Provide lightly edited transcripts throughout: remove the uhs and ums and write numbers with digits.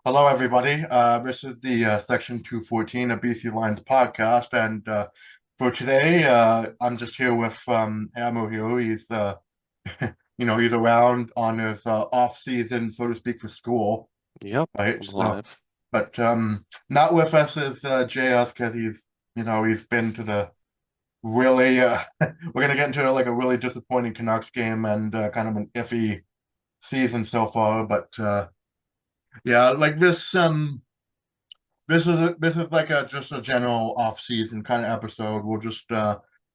Hello, everybody. This is the Section 214 of BC Lions podcast, and for today, I'm just here with Hammer here. He's, he's around on his off season, so to speak, for school, Yep, right? I'm So, alive. but not with us is JS because he's been to the really. We're gonna get into like a really disappointing Canucks game and kind of an iffy season so far, but yeah, like this is like a just a general off-season kind of episode.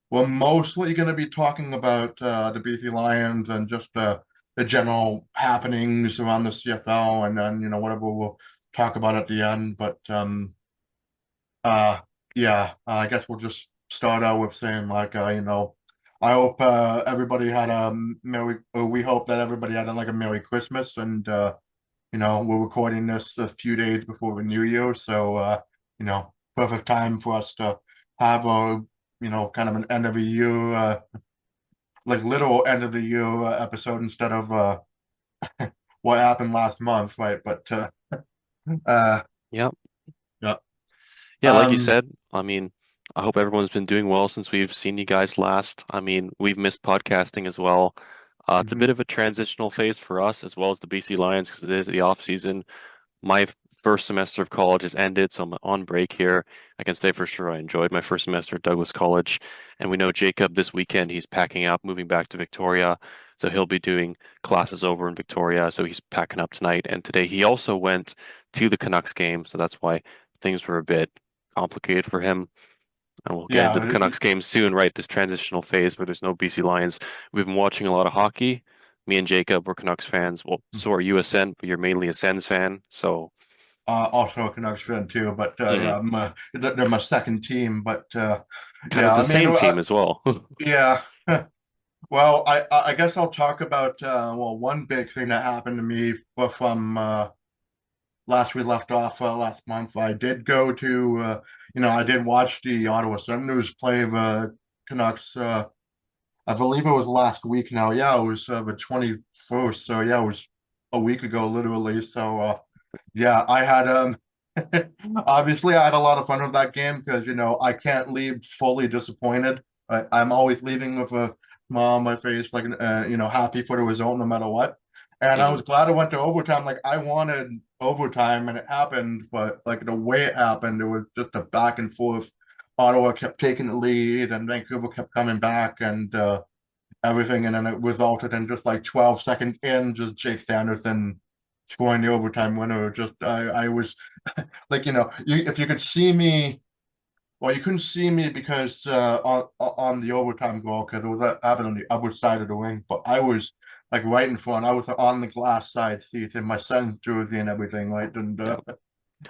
We're mostly going to be talking about the BC Lions and just the general happenings around the CFL, and then whatever we'll talk about at the end. But uh yeah, I guess we'll just start out with saying like I hope everybody had a merry. We hope that everybody had like a Merry Christmas and. We're recording this a few days before the New Year, so perfect time for us to have a kind of an end of the year, like literal end of the year episode instead of what happened last month, right? But uh, Yep. yeah, Yeah, like you um, said, I hope everyone's been doing well since we've seen you guys last. We've missed podcasting as well. It's a mhm. bit of a transitional phase for us as well as the BC Lions because it is the off season. My first semester of college has ended, so I'm on break here. I can say for sure I enjoyed my first semester at Douglas College. And we know Jacob this weekend, he's packing up, moving back to Victoria. So he'll be doing classes over in Victoria. So he's packing up tonight. And today he also went to the Canucks game. So that's why things were a bit complicated for him. And we'll get into the Yeah, Canucks game soon, right? This transitional phase where there's no BC Lions. We've been watching a lot of hockey. Me and Jacob were Canucks fans. Well, so are you a Sen, but you're mainly a Sens fan. So. also a Canucks fan too, but Mhm. yeah, they're my second team, but Kind of yeah, the I mean, same team as well. yeah. Well, I guess I'll talk about one big thing that happened to me from last we left off last month. I did go to I did watch the Ottawa Senators play the Canucks. I believe it was last week now. Yeah, it was the 21st. So yeah, it was a week ago, literally. So yeah, I had obviously I had a lot of fun with that game because I can't leave fully disappointed. I'm always leaving with a smile on my face, like happy for the result no matter what. And I Mhm. was glad it went to overtime. Like I wanted overtime, and it happened, but like the way it happened, it was just a back and forth. Ottawa kept taking the lead, and Vancouver kept coming back, and everything, and then it resulted in just like 12 seconds in, just Jake Sanderson scoring the overtime winner. Just I was like, if you could see me, well, you couldn't see me because on the overtime goal because it was happened on the other side of the ring, but I was like right in front. I was on the glass side seat in my son's jersey and everything, right? And Yeah.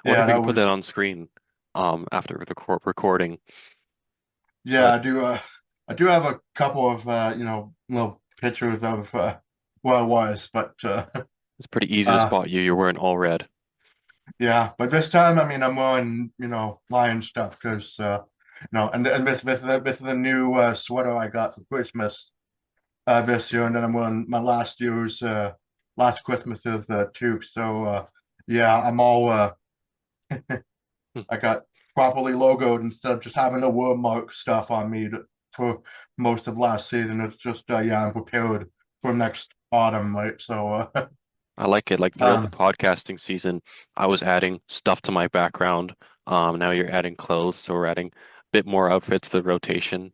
I wonder yeah, if we that can put that was on screen after the recording. yeah. But I do have a couple of little pictures of where I was, but it's pretty easy to uh spot you. You're wearing all red. yeah, but this time, I mean, I'm wearing, lion stuff because, and with the new sweater I got for Christmas this year, and then I'm wearing my last Christmas's too. So, yeah, I'm all, Hmm. I got properly logoed instead of just having the word mark stuff on me for most of last season. It's just, yeah, I'm prepared for next autumn, right? So, I like it. Like throughout the um, podcasting season, I was adding stuff to my background. Now you're adding clothes, so we're adding a bit more outfits to the rotation.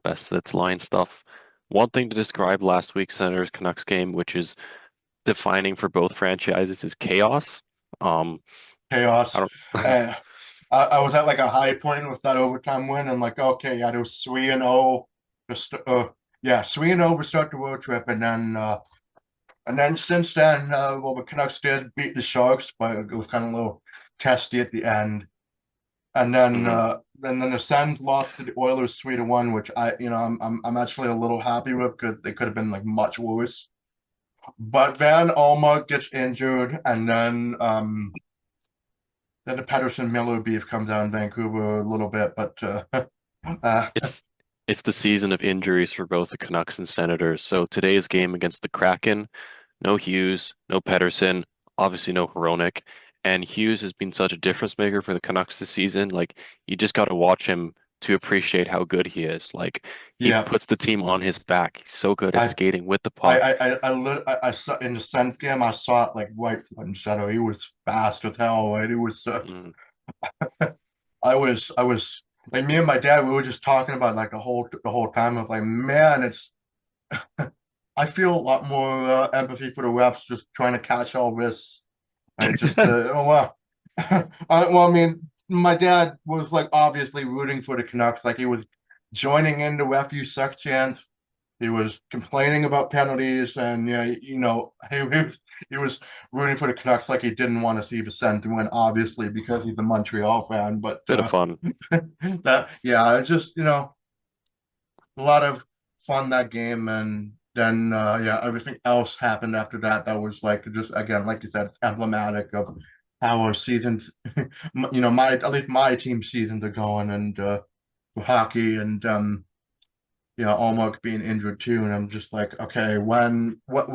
Best that's line stuff. One thing to describe last week's Senators Canucks game, which is defining for both franchises, is chaos. Um, I chaos. don't. Uh, I was at like a high point with that overtime win. I'm like, okay, yeah, it was 3-0. Just yeah, 3-0 to start the road trip, and then since then, well, the Canucks did beat the Sharks, but it was kind of a little testy at the end. And Mhm. then the Sens lost to the Oilers 3-1, which I'm actually a little happy with because they could have been like much worse. But Van Alma gets injured, and then the Patterson Miller beef comes out in Vancouver a little bit, but uh, It's it's the season of injuries for both the Canucks and Senators. So today's game against the Kraken, no Hughes, no Pedersen, obviously no Hronik, And Hughes has been such a difference maker for the Canucks this season. Like you just got to watch him to appreciate how good he is. Like he Yeah, puts the team on his back. He's so good at I skating with the puck. I saw in the Sens game. I saw it like right front and center. He was fast as hell. Right? He was. Mm, I was like me and my dad. We were just talking about like the whole time of like, man, it's. I feel a lot more empathy for the refs just trying to catch all this. I just oh well. Well, I mean, my dad was like obviously rooting for the Canucks. Like he was joining in the ref you suck chant. He was complaining about penalties, and yeah, he was rooting for the Canucks like he didn't want to see Vicente win, obviously because he's a Montreal fan. But bit of fun. that yeah, it's just a lot of fun that game, and then yeah, everything else happened after that. That was like just again, like you said, it's emblematic of how our seasons, my at least my team seasons are going, and for hockey, and Almark being injured too, and I'm just like, okay, when what?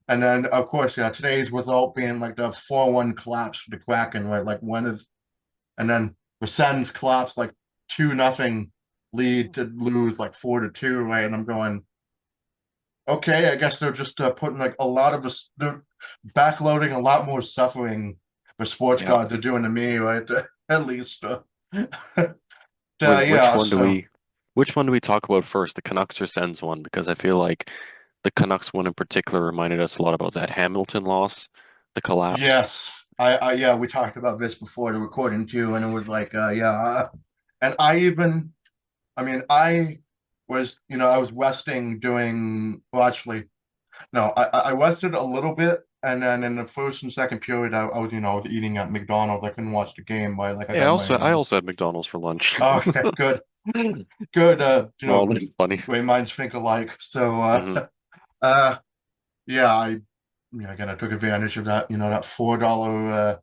And then of course, yeah, today's result being like the 4-1 collapse for the Kraken, right? Like when is and then the Sens collapse like 2-0 lead to lose like 4-2, right? And I'm going, okay, I guess they're just putting like a lot of us, they're backloading a lot more suffering for sports Yeah. gods are doing to me, right? At least, Which yeah. one do So we talk about first? The Canucks or Sens one? Because I feel like the Canucks one in particular reminded us a lot about that Hamilton loss, the collapse. yes, yeah, we talked about this before the recording too, and it was like, yeah, and I mean, I was resting doing, well, actually, no, I rested a little bit, and then in the first and second period, I was eating at McDonald's. I couldn't watch the game, but like I Yeah, got my, I also had McDonald's for lunch. okay, good, good, Well, that's funny. great minds think alike. So, Hmm. uh, yeah, again, I took advantage of that, that $4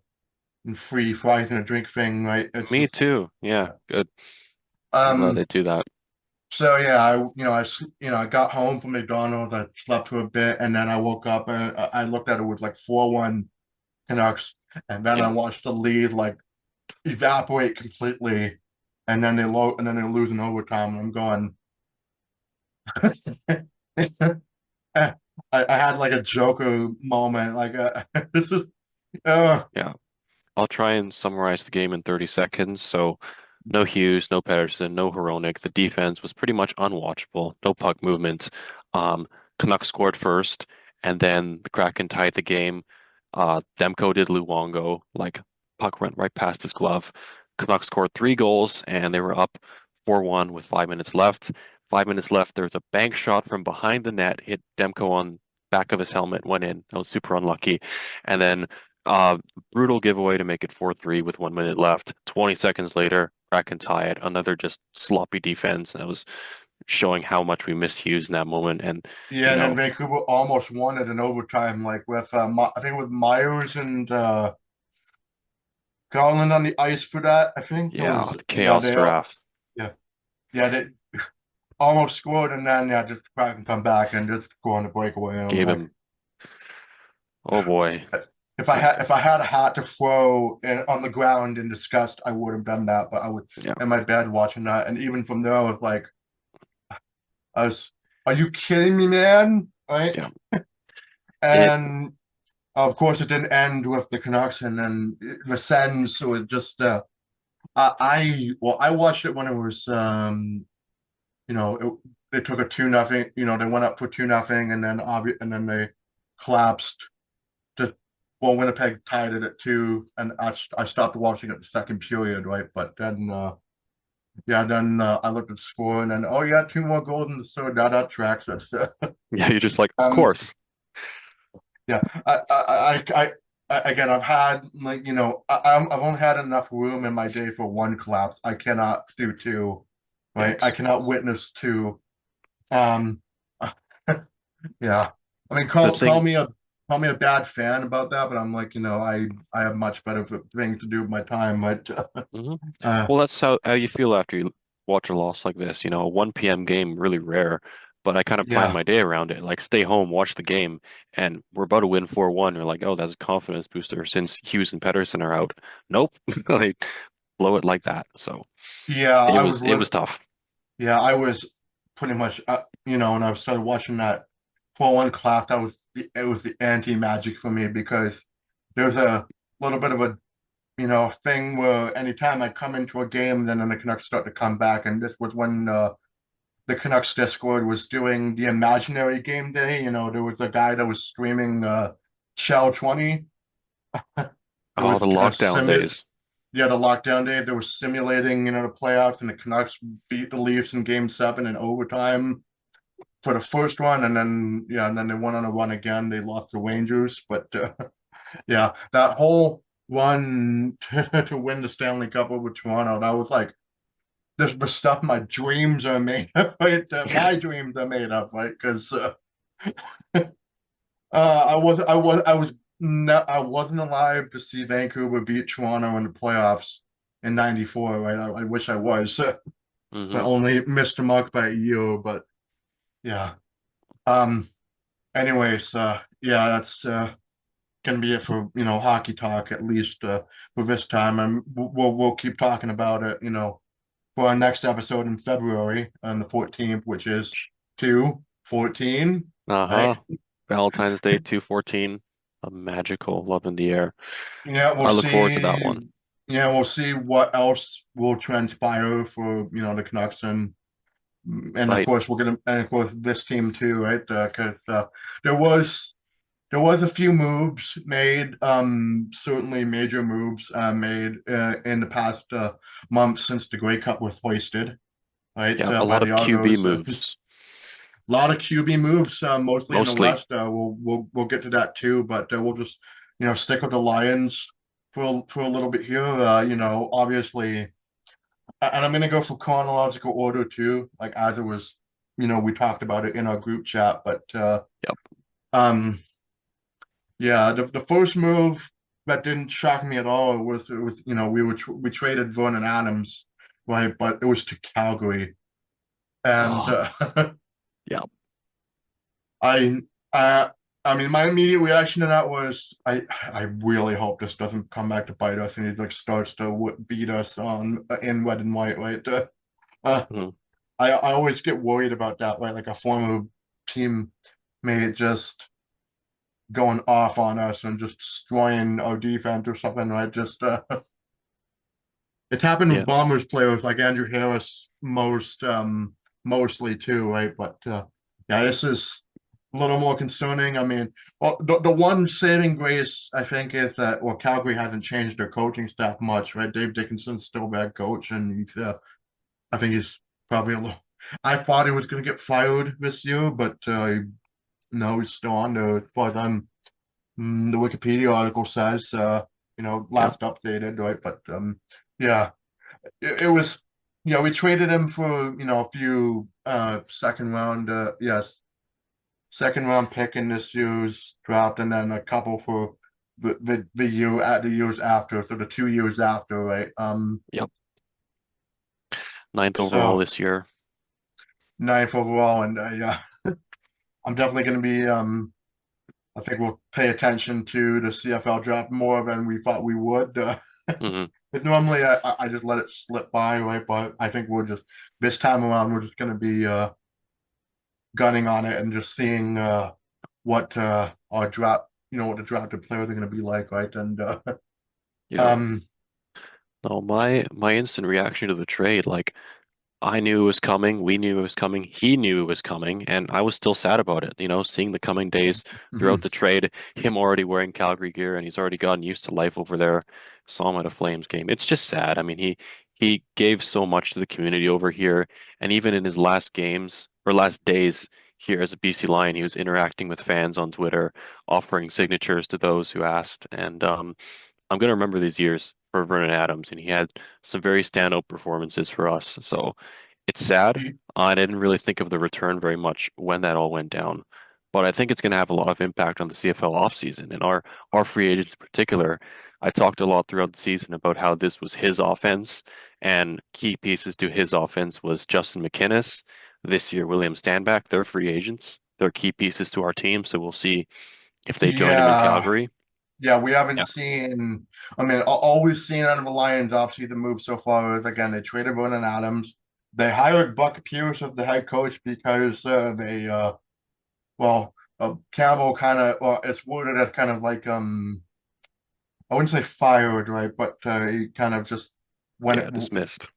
free fries and a drink thing, right? It's Me just, too. Yeah, good. I'm glad um, they do that. so yeah, I got home from McDonald's, I slept for a bit, and then I woke up and I looked at it with like 4-1 Canucks, and then I Yeah. watched the lead like evaporate completely, and then they lose in overtime. And I'm going, I had like a Joker moment, like this is Yeah. I'll try and summarize the game in 30 seconds. So, no Hughes, no Pedersen, no Hronik. The defense was pretty much unwatchable. No puck movement. Um, Canucks scored first, and then the Kraken tied the game. Demko did Luongo, like puck went right past his glove. Canucks scored 3 goals, and they were up 4-1 with 5 minutes left. 5 minutes left. There was a bank shot from behind the net, hit Demko on back of his helmet, went in. That was super unlucky. And then uh, brutal giveaway to make it 4-3 with 1 minute left. 20 seconds later, Kraken tie it. Another just sloppy defense. And it was showing how much we missed Hughes in that moment. And, yeah. you And then know, Vancouver almost won it in overtime, like with I think with Myers and Garland on the ice for that. I think it yeah, was the yeah chaos they all draft. yeah they almost scored, and then yeah just Kraken come back and just go on the breakaway. And I'm Gave like, him, oh boy. Like, if I had a hat to throw on the ground in disgust, I would have done that. But I was yeah, in my bed watching that, and even from there, I was like, I was, are you kidding me, man? Right? yeah. It, And of course, it didn't end with the Canucks, and then the Sens. So it just, I watched it when it was, you know, it, they took a 2-0. They went up for 2-0, and then they collapsed. Just well, Winnipeg tied it at 2, and I stopped watching it the second period, right? But then yeah, then I looked at the score, and then oh yeah, 2 more goals in the third. That tracks. That's yeah, you're just like, of um course. yeah. Again, I've had like I've only had enough room in my day for one collapse. I cannot do two, right? I Thanks. cannot witness two. Um, yeah. I mean, The call thing, me a bad fan about that, but I'm like, I have much better things to do with my time. But mhm. uh, Well, that's how you feel after you watch a loss like this. You know, a 1 p.m. game, really rare. but I kind of planned Yeah. my day around it. Like stay home, watch the game, and we're about to win 4-1. You're like, oh, that's a confidence booster since Hughes and Pedersen are out. Nope. Like blow it like that. So Yeah, it was tough. I was pretty much, when I started watching that 4-1 clock, it was the anti-magic for me because there's a little bit of a, thing where anytime I come into a game, then the Canucks start to come back. And this was when the Canucks Discord was doing the imaginary game day. There was a guy that was streaming Shell 20. It Oh, was the lockdown days. yeah, the lockdown day. They were simulating, the playoffs, and the Canucks beat the Leafs in Game 7 in overtime for the first one, and then and then they went on a run again. They lost the Rangers, but yeah, that whole run to win the Stanley Cup over Toronto, that was like this the stuff my dreams are made of, right? My dreams are made of, right? Because I wasn't alive to see Vancouver beat Toronto in the playoffs in '94, right? I wish I was. I Hmm. only missed the mark by a year, but yeah. Um. Anyways, yeah, that's gonna be it for hockey talk at least for this time, and we'll keep talking about it, for our next episode in February on the 14th, which is 2/14, Uh-huh. right? Valentine's Day 2/14. A magical love in the air. Yeah, we'll I look forward to that see. one. Yeah, we'll see what else will transpire for the Canucks, and of Right. course and of course this team too, right? Because there was there was a few moves made, certainly major moves made in the past month since the Grey Cup was hoisted, right? Yeah, a By lot the of QB Argos. moves. A lot of QB moves, mostly in the Mostly. West. We'll get to that too, but we'll just stick with the Lions for a little bit here. Obviously, and I'm gonna go for chronological order too, like as it was. We talked about it in our group chat, but Yep. um, yeah, the first move that didn't shock me at all was we traded Vernon Adams, right? But it was to Calgary, and Oh, yeah. I uh I mean my immediate reaction to that was I really hope this doesn't come back to bite us and he like starts to beat us on in red and white, right? Uh, Mhm. I always get worried about that, right? Like a former teammate just going off on us and just destroying our defense or something, right? Just it's happened with Yeah. Bombers players like Andrew Harris mostly too, right? But yeah, this is a little more concerning. I mean, well, the one saving grace I think is that Calgary hasn't changed their coaching staff much, right? Dave Dickinson's still a bad coach, and I think he's probably a little. I thought he was going to get fired this year, but no, he's still on there. As far as the Wikipedia article says, Yep. last updated, right? But yeah, it was, we traded him for, a few second round pick in this year's draft, and then a couple for the years after, so the 2 years after, right? Yep. Ninth overall So this year. ninth overall, and yeah, I'm definitely going to be I think we'll pay attention to the CFL draft more than we thought we would. Hmm. But normally I just let it slip by, right? But I think this time around we're just going to be gunning on it and just seeing what our draft, what the drafted players are going to be like, right? And Yeah. um, No, my instant reaction to the trade, like I knew it was coming. We knew it was coming. He knew it was coming, and I was still sad about it. Seeing the coming days throughout mhm. the trade, him already wearing Calgary gear, and he's already gotten used to life over there. Saw him at a Flames game. It's just sad. I mean, he gave so much to the community over here, and even in his last games or last days here as a BC Lion, he was interacting with fans on Twitter, offering signatures to those who asked, and I'm gonna remember these years for Vernon Adams, and he had some very standout performances for us. So it's sad. I didn't really think of the return very much when that all went down, but I think it's going to have a lot of impact on the CFL offseason and our free agents in particular. I talked a lot throughout the season about how this was his offense, and key pieces to his offense was Justin McInnis, this year, William Stanback. They're free agents. They're key pieces to our team, so we'll see if they join him in Yeah, Calgary. yeah, we haven't Yeah, seen. I mean, all we've seen out of the Lions, obviously, the move so far is again they traded Vernon Adams. They hired Buck Pierce as the head coach because well, Campbell kind of, well, it's worded as kind of like I wouldn't say fired, right, but he kind of just yeah, went dismissed.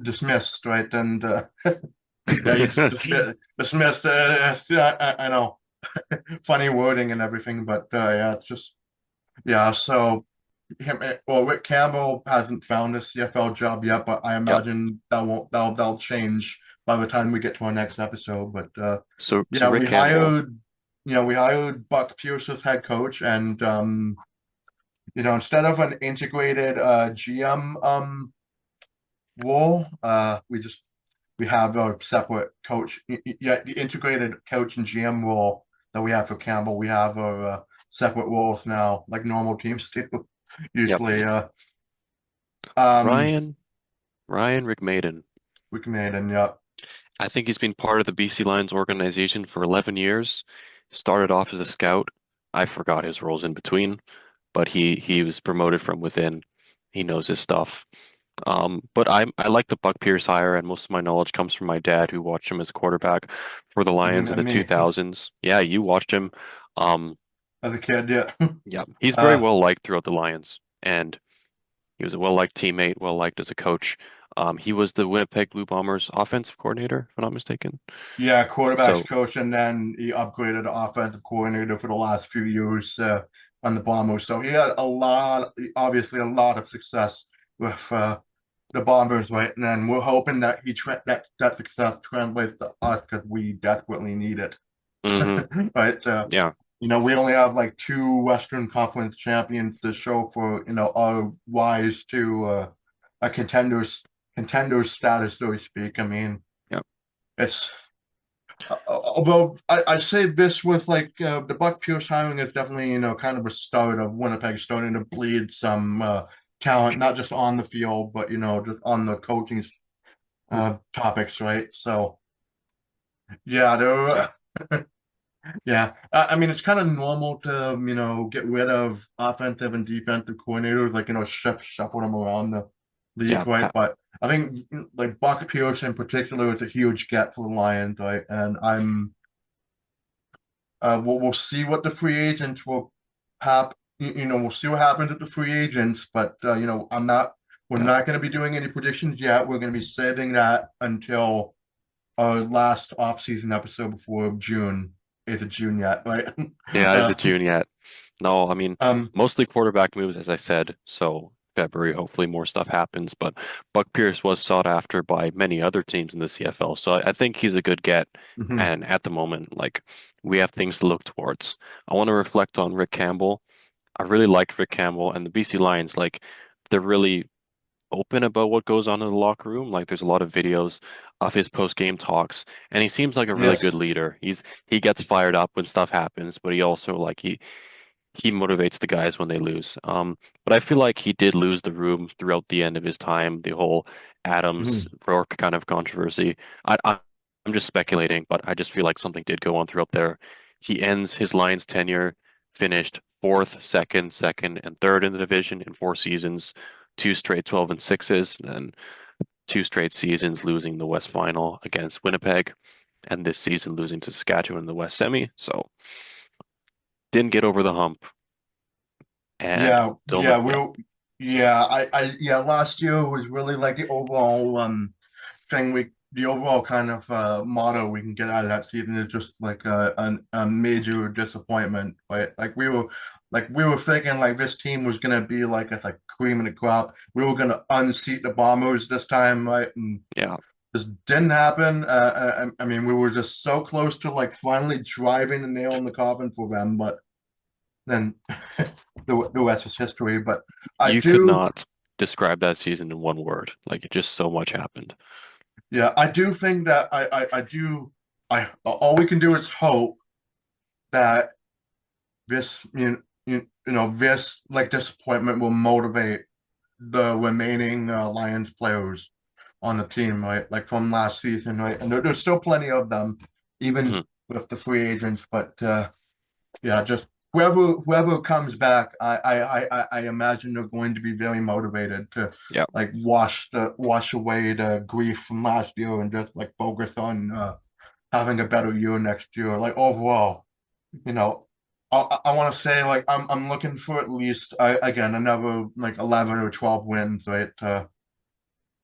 dismissed, right, and yeah, he just dismissed. Yeah, I know, funny wording and everything, but yeah, it's just yeah. So well, Rick Campbell hasn't found a CFL job yet, but I Yep. imagine that'll change by the time we get to our next episode. But So yeah, Rick Campbell, we hired Buck Pierce as head coach, and instead of an integrated GM role, we have a separate coach. Yeah, the integrated coach and GM role that we have for Campbell, we have a separate roles now, like normal teams do. yep. Usually, um, Ryan McMaden. we can add in, yeah. I think he's been part of the BC Lions organization for 11 years. Started off as a scout. I forgot his roles in between, but he was promoted from within. He knows his stuff. But I like the Buck Pierce hire, and most of my knowledge comes from my dad, who watched him as a quarterback for the Lions in And the me 2000s. Yeah, you watched him. Um, as a kid, yeah. yeah, he's very Uh, well liked throughout the Lions, and he was a well-liked teammate, well-liked as a coach. He was the Winnipeg Blue Bombers offensive coordinator, if I'm not mistaken. yeah, quarterbacks So, coach, and then he upgraded to offensive coordinator for the last few years on the Bombers. So he had obviously a lot of success with the Bombers, right? And then we're hoping that that success translates to us because we desperately need it, hmm right? yeah, We only have like two Western Conference champions to show for our rise to a contender status, so to speak. I mean, yeah, it's although I say this with like the Buck Pierce hiring is definitely kind of a start of Winnipeg starting to bleed some talent, not just on the field, but just on the coaching topics, right? So yeah, yeah, yeah. I mean, it's kind of normal to get rid of offensive and defensive coordinators, like shuffle them around the league, yeah. right? But I think like Buck Pierce in particular is a huge get for the Lions, right? And we'll see what the free agents will hap. We'll see what happens with the free agents, but we're Yeah. not going to be doing any predictions yet. We're going to be saving that until our last off-season episode before June. Is it June yet, right? Yeah, is uh, it June yet? No, I mean, um, mostly quarterback moves, as I said. So February, hopefully more stuff happens. But Buck Pierce was sought after by many other teams in the CFL. So I think he's a good get. mhm. And at the moment, like, we have things to look towards. I want to reflect on Rick Campbell. I really like Rick Campbell and the BC Lions. Like, they're really open about what goes on in the locker room. Like, there's a lot of videos of his post-game talks, and he seems like a really good Yes. leader. He gets fired up when stuff happens, but he also like he motivates the guys when they lose. But I feel like he did lose the room throughout the end of his time, the whole Adams Mhm. Rourke kind of controversy. I'm just speculating, but I just feel like something did go on throughout there. He ends his Lions tenure, finished fourth, second, and third in the division in 4 seasons, two straight 12 and sixes, and two straight seasons losing the West Final against Winnipeg, and this season losing to Saskatchewan in the West Semi. So didn't get over the hump and Yeah, don't know. Yeah, yeah, last year was really like the overall the overall kind of motto we can get out of that season is just like a major disappointment, right? Like we were thinking like this team was gonna be like a like cream of the crop. We were gonna unseat the Bombers this time, right? And yeah, this didn't happen. I mean, we were just so close to like finally driving the nail in the coffin for them, but then the rest is history. But I you could do, not describe that season in one word. Like, just so much happened. yeah, I do think that all we can do is hope that this like disappointment will motivate the remaining Lions players on the team, right? Like from last season, right? And there's still plenty of them, even Mhm. with the free agents. But yeah, just whoever comes back, I imagine they're going to be very motivated to Yeah. like wash away the grief from last year and just like focus on having a better year next year. Like overall, you know, I want to say like I'm looking for at least again another like 11 or 12 wins, right?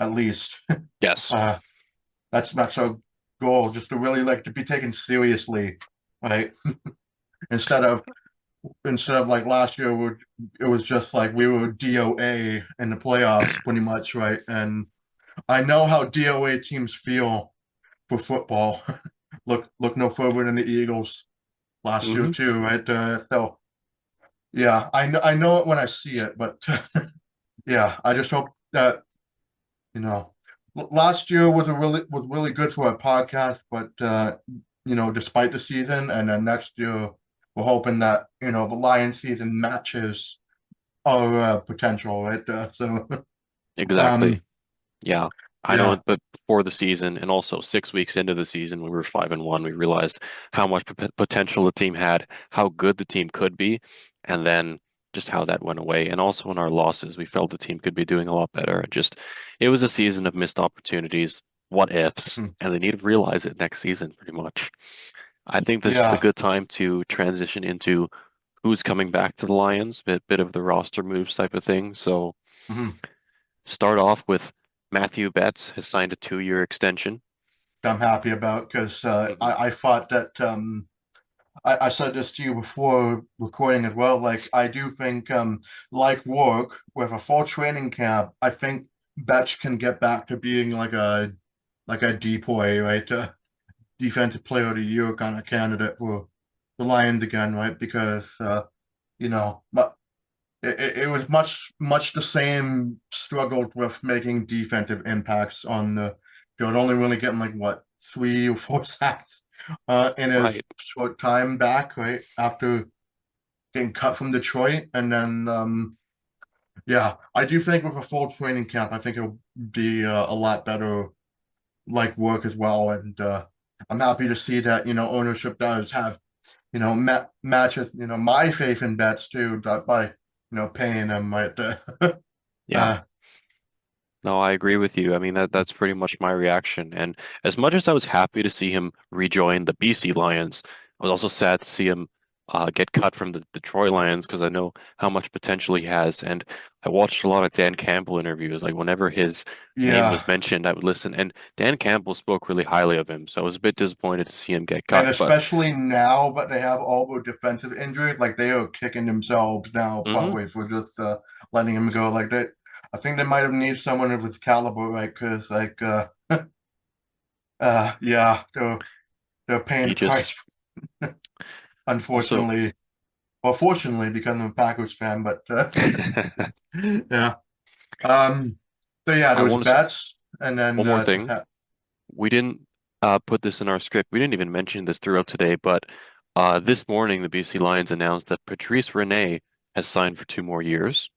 At least. Yes. Uh, that's a goal, just to really like to be taken seriously, right? Instead of like last year, it was just like we were DOA in the playoffs, pretty much, right? And I know how DOA teams feel for football. Look no further than the Eagles last year Hmm. too, right? So yeah, I know it when I see it, but yeah, I just hope that last year was really good for our podcast, but despite the season, and then next year we're hoping that the Lions season matches our potential, right? So Exactly. um, Yeah. I know, yeah, but before the season and also 6 weeks into the season, when we were 5-1, we realized how much potential the team had, how good the team could be, and then just how that went away. And also in our losses, we felt the team could be doing a lot better. It was a season of missed opportunities, what ifs, mm, and they need to realize it next season, pretty much. I think this is a yeah, good time to transition into who's coming back to the Lions, bit of the roster moves type of thing. So mhm. start off with Matthew Betts has signed a 2-year extension. I'm happy about because Hmm. I thought that I said this to you before recording as well. Like I do think like work with a full training camp, I think Betch can get back to being like a depoy, right? Defensive player of the year kind of candidate for the Lions again, right? Because but it was much the same struggled with making defensive impacts on the field, only really getting like what 3 or 4 sacks in his Right. short time back, right? After getting cut from Detroit. And then yeah, I do think with a full training camp, I think it'll be a lot better like work as well. And I'm happy to see that, ownership does have, matches, my faith in bets too, by, paying them right. Yeah. Uh, No, I agree with you. I mean that's pretty much my reaction. And as much as I was happy to see him rejoin the BC Lions, I was also sad to see him get cut from the Detroit Lions because I know how much potential he has. And I watched a lot of Dan Campbell interviews. Like whenever his name was yeah. mentioned, I would listen. And Dan Campbell spoke really highly of him, so I was a bit disappointed to see him get And cut. But especially now, but they have all the defensive injuries, like they are kicking themselves now, hmm probably for just letting him go. Like that, I think they might have needed someone of his caliber, right? Because like, yeah, they're paying he the price, just also. unfortunately, or fortunately, because I'm a Packers fan. But yeah, um, so yeah, I there was want to say bets, and then one more thing. We didn't put this in our script. We didn't even mention this throughout today, but this morning the BC Lions announced that Patrice Rene has signed for 2 more years,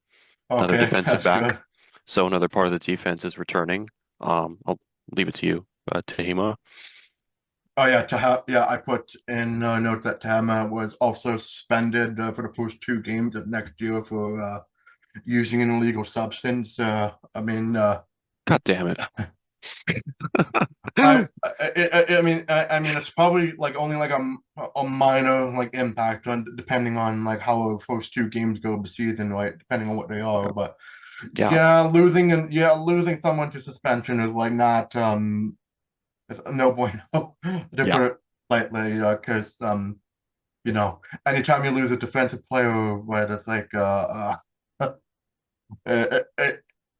another okay, defensive that's good. back. So another part of the defense is returning. I'll leave it to you, Tahima. Oh yeah, I put in a note that Tahama was also suspended for the first 2 games of next year for using an illegal substance. I mean, God damn it. I mean, it's probably like only like a minor like impact on depending on like how the first 2 games go of the season, right? Depending on what they are, but Yeah, losing someone to suspension is like not no bueno to yeah, put it lightly, because anytime you lose a defensive player, where it's like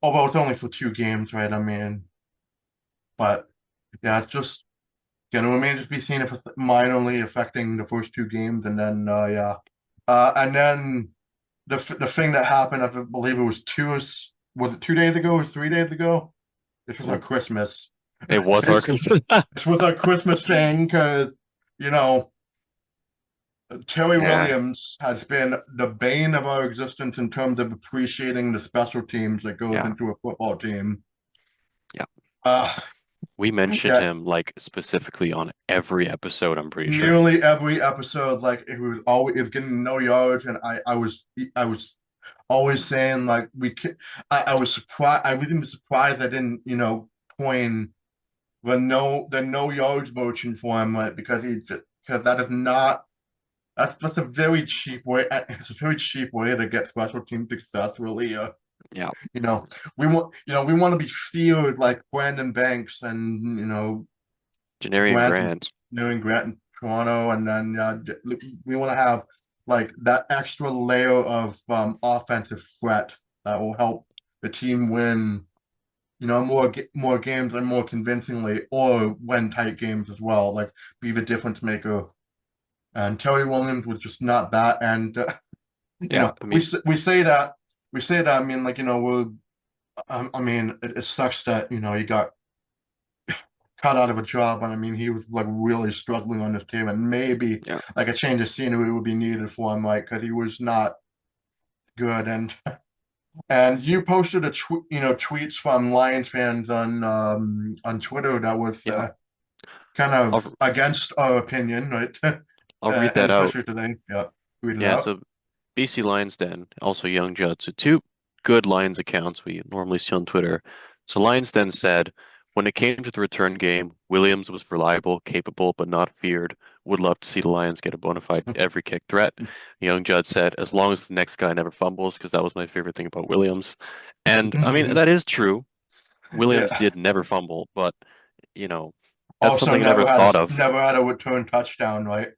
although it's only for 2 games, right? I mean, but yeah, it's just remains to be seen if it's minorly affecting the first 2 games, and then yeah, and then the thing that happened, I believe it was was it 2 days ago or 3 days ago? This was on Christmas. it was our This concern. this was a Christmas thing because you know Terry Yeah, Williams has been the bane of our existence in terms of appreciating the special teams that goes yeah, into a football team. yeah. Uh, We mentioned yeah, him like specifically on every episode, I'm pretty sure. nearly every episode, like it was always it's getting no yards, and I was always saying like I was surprised. I wasn't even surprised I didn't coin the no yards motion for him, like because that is not that's a very cheap way. It's a very cheap way to get special team success. Really, Yeah, you know, we want to be feared like Brandon Banks and Janarian Grant and Grant. New and Grant in Toronto, and then we want to have like that extra layer of offensive threat that will help the team win, more games and more convincingly, or win tight games as well. Like be the difference maker. And Terry Williams was just not that. And Yeah, I we mean, say that. I mean, like we're. I mean, it sucks that he got cut out of a job, and I mean he was like really struggling on this team, and maybe yeah, like a change of scenery would be needed for him, like because he was not good. And you posted tweets from Lions fans on Twitter that was yeah. kind I'll of against our opinion, right? I'll read And that out. especially today, yeah, read it Yeah, out. so BC Lions Den, also Young Judd. So two good Lions accounts we normally see on Twitter. So Lions Den said, when it came to the return game, Williams was reliable, capable, but not feared. Would love to see the Lions get a bona fide every kick threat. Young Judd said, as long as the next guy never fumbles, because that was my favorite thing about Williams. And I mean, that is true. Williams Yeah. did never fumble, but you know, that's Also, something I never thought of. never had a return touchdown, right?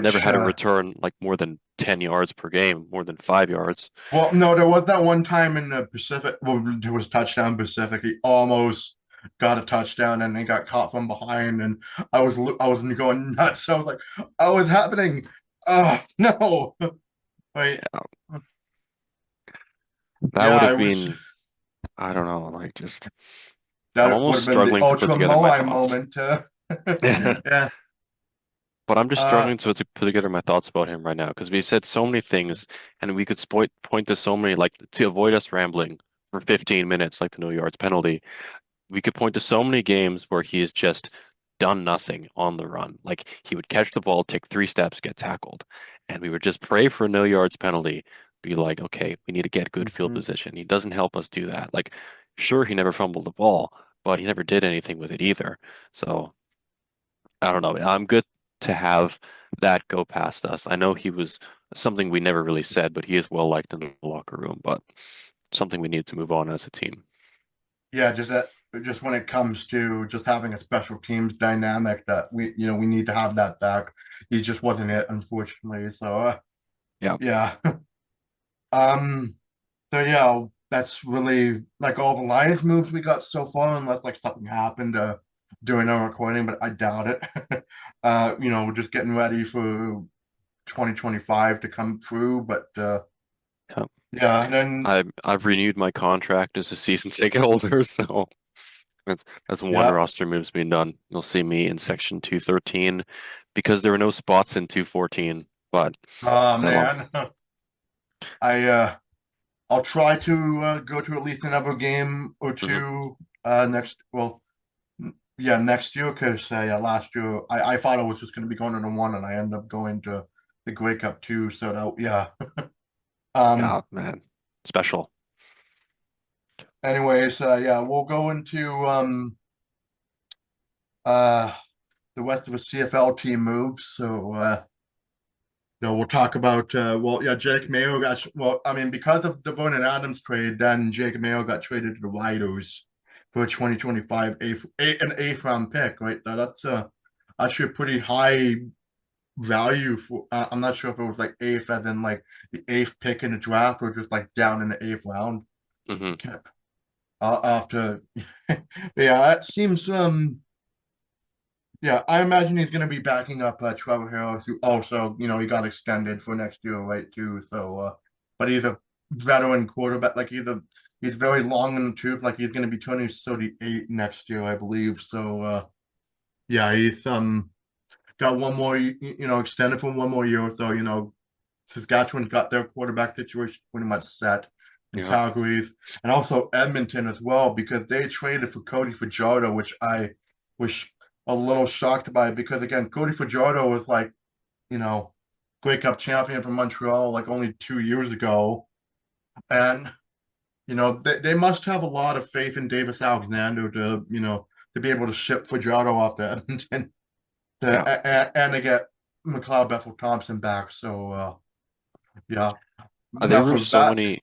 Never Which had a return like more than 10 yards per game, more than 5 yards. well, no, there was that one time in the Pacific. Well, there was touchdown Pacific. He almost got a touchdown, and he got caught from behind, and I was going nuts. I was like, "Oh, what's happening? Oh no!" Wait, Yeah, that yeah, would I have was. been, I don't know, like just, I'm That would almost have been the struggling to put ultra together my Moai thoughts. moment. Yeah. But I'm just Uh. struggling to put together my thoughts about him right now because we said so many things and we could point to so many, like to avoid us rambling for 15 minutes, like the no yards penalty. We could point to so many games where he has just done nothing on the run. Like he would catch the ball, take 3 steps, get tackled, and we would just pray for a no yards penalty. Be like, okay, we need to get good field Mhm. position. He doesn't help us do that. Like, sure, he never fumbled the ball, but he never did anything with it either. So I don't know. I'm good to have that go past us. I know he was something we never really said, but he is well liked in the locker room, but something we need to move on as a team. Yeah, just when it comes to just having a special teams dynamic that we need to have that back. He just wasn't it, unfortunately. So Yeah. yeah. Um. So yeah, that's really like all the Lions moves we got so far, unless like something happened during our recording, but I doubt it. We're just getting ready for 2025 to come through, but Yeah. yeah, and then I've renewed my contract as a season ticket holder, so that's one yeah. roster move's been done. You'll see me in section 213 because there were no spots in 214, but Oh that'll man, I I'll try to go to at least another game or mhm. two next year because yeah, last year I thought I was just going to be going to the one, and I ended up going to the Grey Cup too. So that yeah. Yeah, Um. man. Special. Anyways, yeah, we'll go into uh the rest of the CFL team moves. So we'll talk about well, yeah, Jake Mayo got well. I mean, because of the Vernon Adams trade, then Jake Mayo got traded to the Riders for a 2025 an eighth round pick. Right, now, that's actually a pretty high value for. I'm not sure if it was like eighth as in like the eighth pick in the draft or just like down in the eighth round. Hmm. After, yeah, it seems yeah, I imagine he's going to be backing up Trevor Harris, who also, he got extended for next year, right, too. So, but he's a veteran quarterback. Like he's very long in the tooth. Like he's going to be turning 38 next year, I believe. So, yeah, he's got one more, extended for one more year. So, Saskatchewan's got their quarterback situation pretty much set. and Yeah. Calgary, and also Edmonton as well, because they traded for Cody Fajardo, which I was a little shocked by, because again, Cody Fajardo was like, you know, Grey Cup champion from Montreal like only 2 years ago. And, they must have a lot of faith in Davis Alexander to be able to ship Fajardo off to Edmonton Yeah. and to get McLeod Bethel Thompson back. So, yeah, There enough were of that.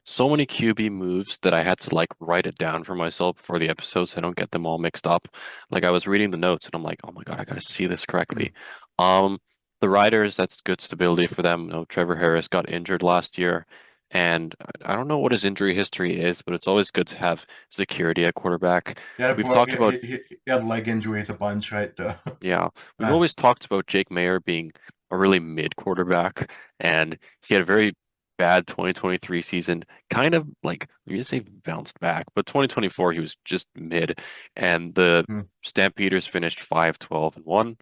so many QB moves that I had to like write it down for myself for the episodes so I don't get them all mixed up. Like I was reading the notes and I'm like, oh my God, I gotta see this correctly. Um, the Riders, that's good stability for them. You know, Trevor Harris got injured last year, and I don't know what his injury history is, but it's always good to have security at quarterback. We've talked about, He had leg injuries a bunch, right? yeah, we've Uh, always talked about Jake Mayer being a really mid quarterback, and he had a very bad 2023 season. Kind of like you can say bounced back, but 2024 he was just mid, and the hmm. Stampeders finished 5-12-1.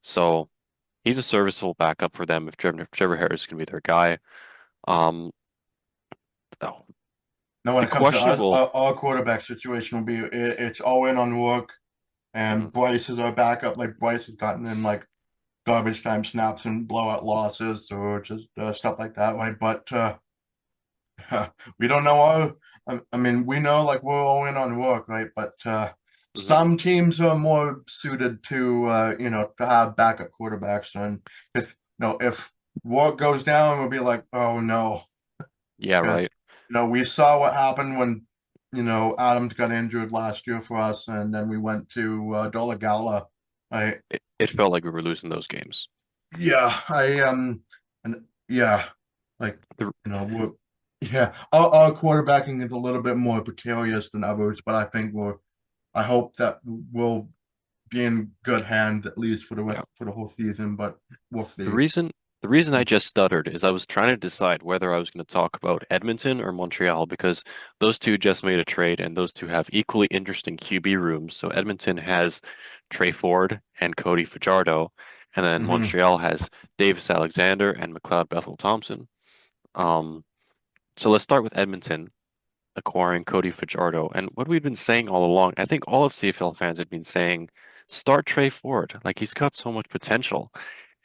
So he's a serviceable backup for them if Trevor Harris is going to be their guy. Um, oh, Now, when the it comes to us, questionable. our quarterback situation will be it's all in on work, and Mhm. Bryce is our backup. Like Bryce has gotten in like garbage time snaps and blowout losses or just stuff like that, right? But we don't know our. I mean, we know like we're all in on work, right? But Mhm. some teams are more suited to to have backup quarterbacks, and if work goes down, we'll be like, oh no, Yeah, because right. we saw what happened when Adams got injured last year for us, and then we went to Dollar Gala. I It felt like we were losing those games. Yeah, and yeah, like The, we're yeah, our quarterbacking is a little bit more precarious than others, but I hope that we'll be in good hands at least for the yeah. rest for the whole season, but we'll The see. reason the reason I just stuttered is I was trying to decide whether I was going to talk about Edmonton or Montreal because those two just made a trade and those two have equally interesting QB rooms. So Edmonton has Trey Ford and Cody Fajardo, and then Hmm. Montreal has Davis Alexander and McLeod Bethel Thompson. Um, so let's start with Edmonton acquiring Cody Fajardo. And what we've been saying all along, I think all of CFL fans have been saying, start Trey Ford. Like he's got so much potential.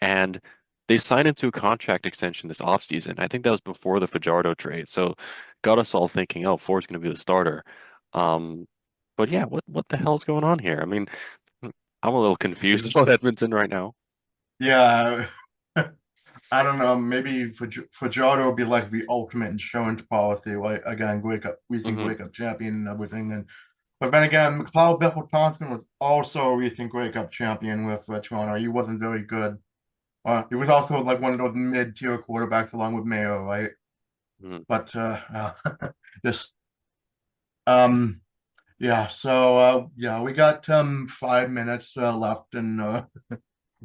And they signed him to a contract extension this offseason. I think that was before the Fajardo trade. So got us all thinking, oh, Ford's going to be the starter. Um, but yeah, what the hell's going on here? I mean, I'm a little confused about Edmonton right now. Yeah, I don't know. Maybe Fajardo would be like the ultimate insurance policy. Like again, recent Hmm. Wake Up champion and everything, and but then again, McLeod Bethel Thompson was also a recent Grey Cup champion with Toronto. He wasn't very good. He was also like one of those mid-tier quarterbacks along with Mayo, right? Hmm. But just um yeah, so yeah, we got 5 minutes left in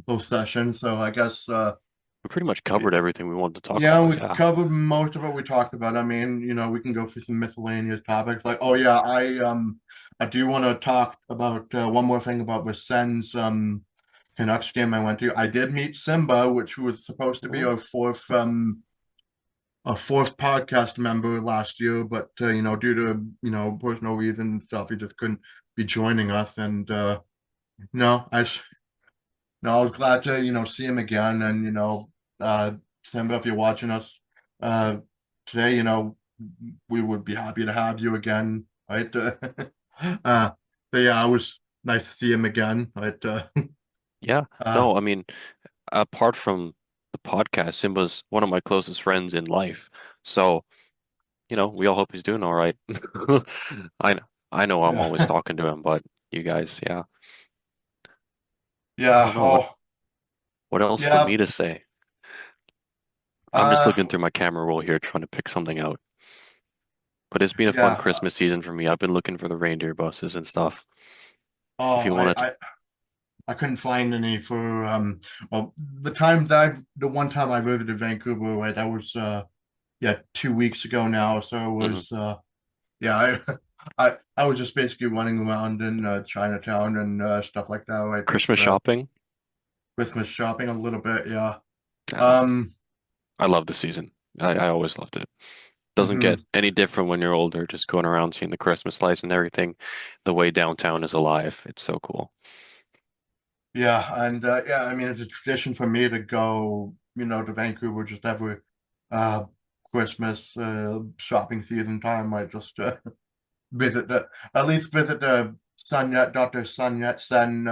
both sessions, so I guess We pretty much covered everything we wanted to talk yeah, about. we Yeah. covered most of what we talked about. I mean, we can go through some miscellaneous topics. Like, oh yeah, I do want to talk about one more thing about with Sen's Canucks game I went to. I did meet Simba, which was supposed to be Mhm. our fourth podcast member last year, but due to personal reasons and stuff, he just couldn't be joining us. And no, no, I was glad to see him again. And uh, Simba, if you're watching us uh, today, we would be happy to have you again. Right? Uh, but yeah, it was nice to see him again. Right? Yeah. Uh, No, I mean, apart from the podcast, Simba's one of my closest friends in life. So, we all hope he's doing all right. I know, I know I'm always yeah, talking to him, but you guys, yeah. I yeah. don't know Oh, what else for yeah. me to say. I'm just Uh, looking through my camera roll here trying to pick something out. But it's been a fun yeah. Christmas season for me. I've been looking for the reindeer buses and stuff. If Oh, you I, wanted to, I, I couldn't find any for well the one time I visited Vancouver, right? That was yeah, 2 weeks ago now. So it Mhm. was yeah, I was just basically running around in Chinatown and stuff like that, right? Just Christmas shopping. Christmas shopping a little bit, yeah. Yeah, Um, I love the season. I always loved it. Doesn't get Hmm. any different when you're older, just going around seeing the Christmas lights and everything, the way downtown is alive. It's so cool. Yeah, and yeah, I mean it's a tradition for me to go, to Vancouver just every uh Christmas shopping season time. I just visit the at least visit the Sun Yat Dr. Sun Yat Sen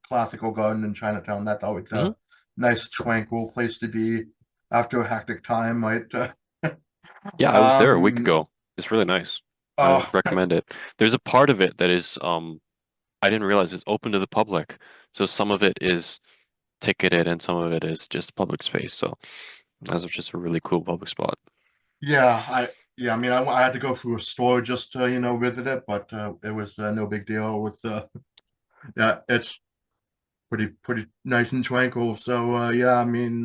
classical garden in Chinatown. That's always Hmm. a nice tranquil place to be after a hectic time, right? Yeah, I was there a week Um ago. It's really nice. I would oh recommend it. There's a part of it that is I didn't realize it's open to the public. So some of it is ticketed and some of it is just public space. So that's just a really cool public spot. yeah, I mean I had to go through a store just to visit it, but it was no big deal with yeah, it's pretty nice and tranquil. So yeah, I mean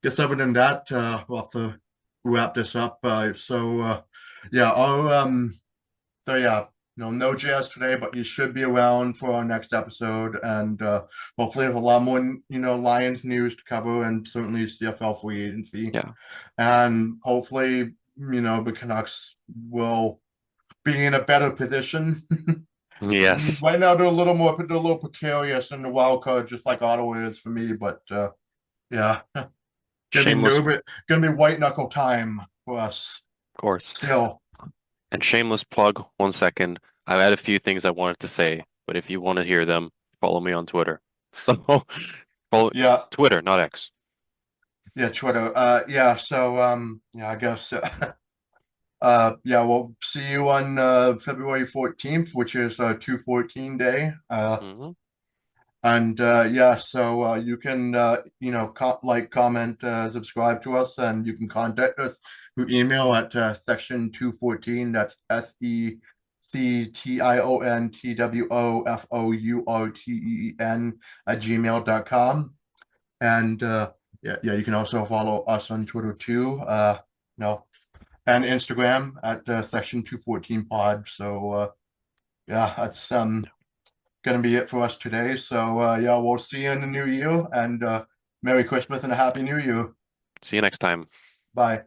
guess other than that, we'll have to wrap this up. Yeah, so yeah, no jazz today, but you should be around for our next episode, and hopefully have a lot more, Lions news to cover, and certainly CFL free agency, Yeah. and hopefully, the Canucks will be in a better position. Yes. Right now, they're a little precarious in the wild card, just like Ottawa is for me. But yeah, Shameless, of gonna be white knuckle time for us course. still. And shameless plug, 1 second. I had a few things I wanted to say, but if you want to hear them, follow me on Twitter. So follow Yeah, Twitter, not X. yeah, Twitter. Yeah. So yeah, I guess. Yeah, we'll see you on February 14th, which is 214 day. Hmm. And yeah, so you can comment, subscribe to us, and you can contact us through email at section 214. That's SECTIONTWOFOURTEEN at gmail.com. And yeah, you can also follow us on Twitter too. No, and Instagram at section 214 pod. So yeah, that's gonna be it for us today. So yeah, we'll see you in the new year, and Merry Christmas and a Happy New Year. See you next time. Bye.